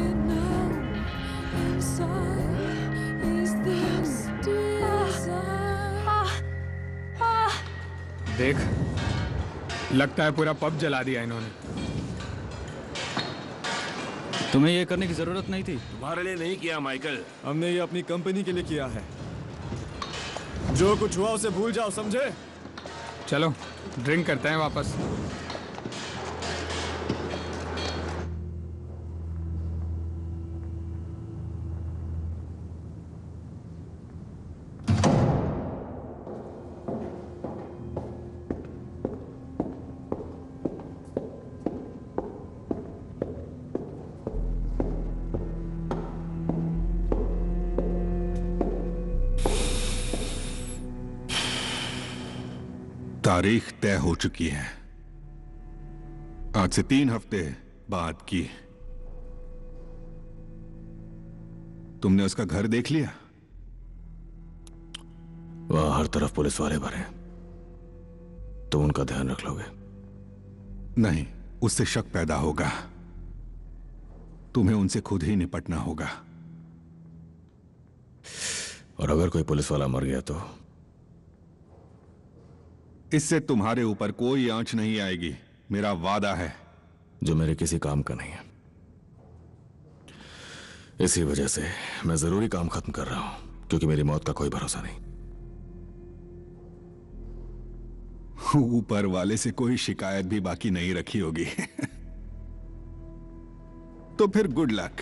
enough inside? Is this desire? देख, लगता है पूरा pub जला दिया इन्होंने। तुम्हें ये करने की जरूरत नहीं थी। तुम्हारे लिए नहीं किया माइकल, हमने ये अपनी कंपनी के लिए किया है। जो कुछ हुआ उसे भूल जाओ, समझे? चलो ड्रिंक करते हैं वापस। तारीख तय हो चुकी है। आज से 3 हफ्ते बाद की। तुमने उसका घर देख लिया? वहां हर तरफ पुलिस वाले भरे। तुम उनका ध्यान रख लोगे? नहीं, उससे शक पैदा होगा। तुम्हें उनसे खुद ही निपटना होगा। और अगर कोई पुलिस वाला मर गया तो? इससे तुम्हारे ऊपर कोई आंच नहीं आएगी, मेरा वादा है। जो मेरे किसी काम का नहीं है। इसी वजह से मैं जरूरी काम खत्म कर रहा हूं, क्योंकि मेरी मौत का कोई भरोसा नहीं। ऊपर वाले से कोई शिकायत भी बाकी नहीं रखी होगी। तो फिर गुड लक।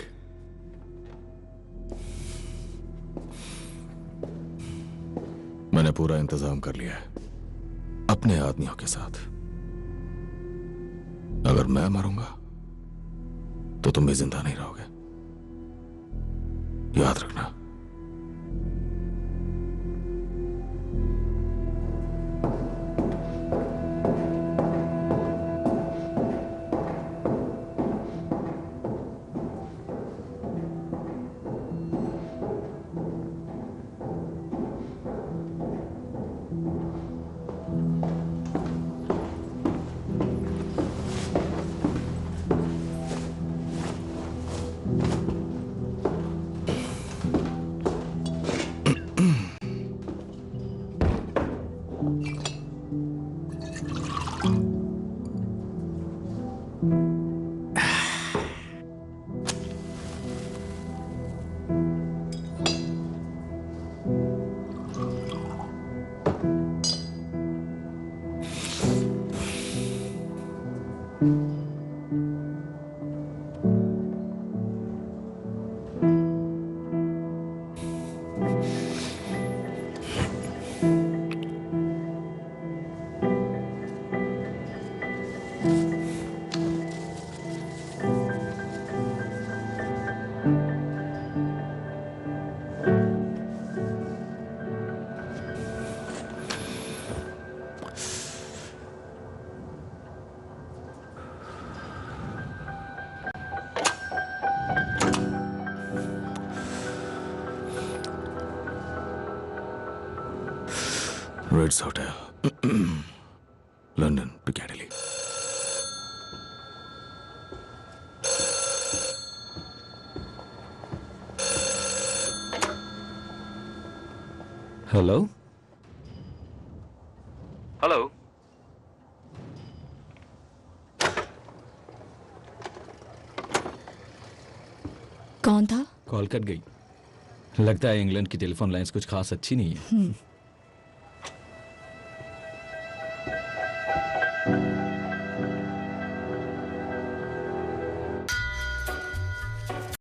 मैंने पूरा इंतजाम कर लिया है, अपने आदमियों के साथ। अगर मैं मरूंगा तो तुम भी जिंदा नहीं रहोगे, याद रखना। Ritz hotel, London, Piccadilly. Hello hello. कौन था? कॉल कट गई। लगता है इंग्लैंड की टेलीफोन लाइंस कुछ खास अच्छी नहीं है।